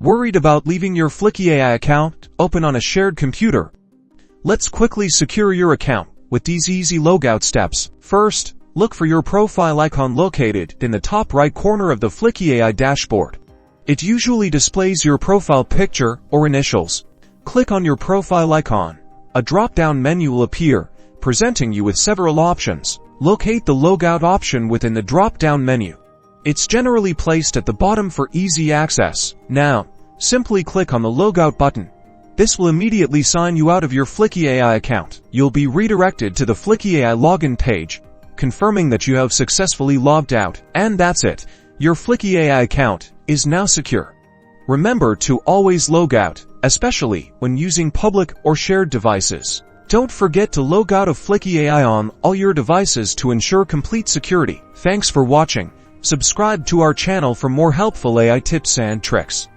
Worried about leaving your Fliki AI account open on a shared computer? Let's quickly secure your account with these easy logout steps. First, look for your profile icon located in the top right corner of the Fliki AI dashboard. It usually displays your profile picture or initials. Click on your profile icon. A drop-down menu will appear, presenting you with several options. Locate the Logout option within the drop-down menu. It's generally placed at the bottom for easy access. Now, simply click on the Logout button. This will immediately sign you out of your Fliki AI account. You'll be redirected to the Fliki AI login page, confirming that you have successfully logged out. And that's it. Your Fliki AI account is now secure. Remember to always log out, especially when using public or shared devices. Don't forget to log out of Fliki AI on all your devices to ensure complete security. Thanks for watching. Subscribe to our channel for more helpful AI tips and tricks.